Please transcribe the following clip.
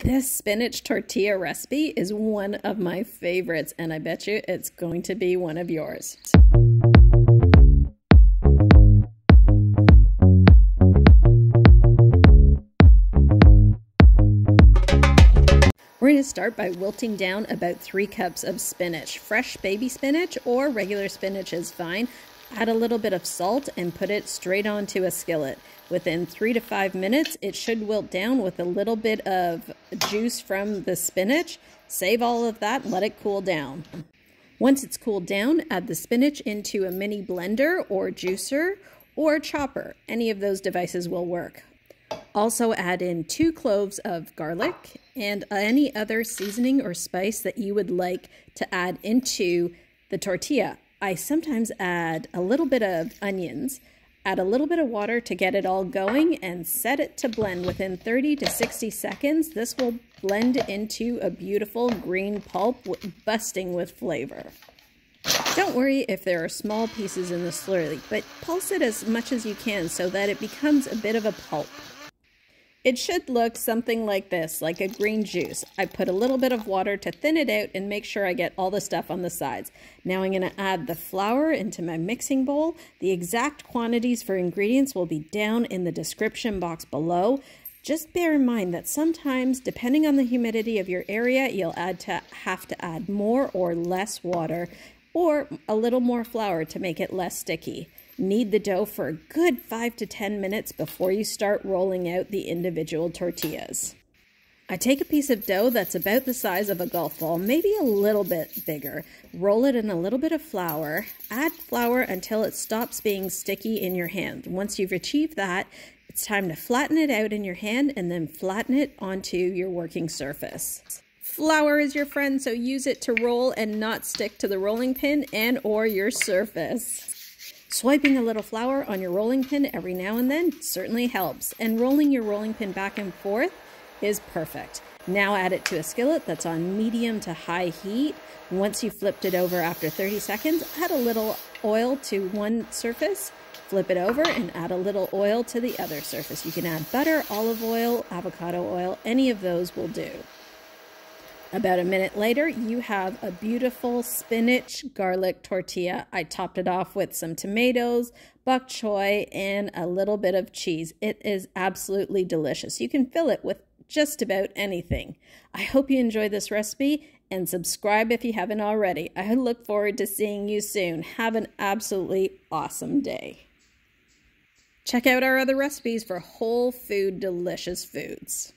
This spinach tortilla recipe is one of my favorites, and I bet you it's going to be one of yours. We're going to start by wilting down about 3 cups of spinach. Fresh baby spinach or regular spinach is fine. Add a little bit of salt and put it straight onto a skillet. Within 3 to 5 minutes, it should wilt down with a little bit of juice from the spinach. Save all of that and let it cool down. Once it's cooled down, add the spinach into a mini blender or juicer or chopper. Any of those devices will work. Also add in 2 cloves of garlic and any other seasoning or spice that you would like to add into the tortilla. I sometimes add a little bit of onions, add a little bit of water to get it all going, and set it to blend within 30 to 60 seconds. This will blend into a beautiful green pulp busting with flavor. Don't worry if there are small pieces in the slurry, but pulse it as much as you can so that it becomes a bit of a pulp. It should look something like this, like a green juice. I put a little bit of water to thin it out and make sure I get all the stuff on the sides. Now I'm going to add the flour into my mixing bowl. The exact quantities for ingredients will be down in the description box below. Just bear in mind that sometimes, depending on the humidity of your area, you'll have to add more or less water or a little more flour to make it less sticky. Knead the dough for a good 5 to 10 minutes before you start rolling out the individual tortillas. I take a piece of dough that's about the size of a golf ball, maybe a little bit bigger. Roll it in a little bit of flour. Add flour until it stops being sticky in your hand. Once you've achieved that, it's time to flatten it out in your hand and then flatten it onto your working surface. Flour is your friend, so use it to roll and not stick to the rolling pin and or your surface. Swiping a little flour on your rolling pin every now and then certainly helps, and rolling your rolling pin back and forth is perfect. Now add it to a skillet that's on medium to high heat. Once you've flipped it over after 30 seconds, add a little oil to one surface, flip it over and add a little oil to the other surface. You can add butter, olive oil, avocado oil, any of those will do. About a minute later, you have a beautiful spinach garlic tortilla. I topped it off with some tomatoes, bok choy, and a little bit of cheese. It is absolutely delicious. You can fill it with just about anything. I hope you enjoyed this recipe and subscribe if you haven't already. I look forward to seeing you soon. Have an absolutely awesome day. Check out our other recipes for whole food delicious foods.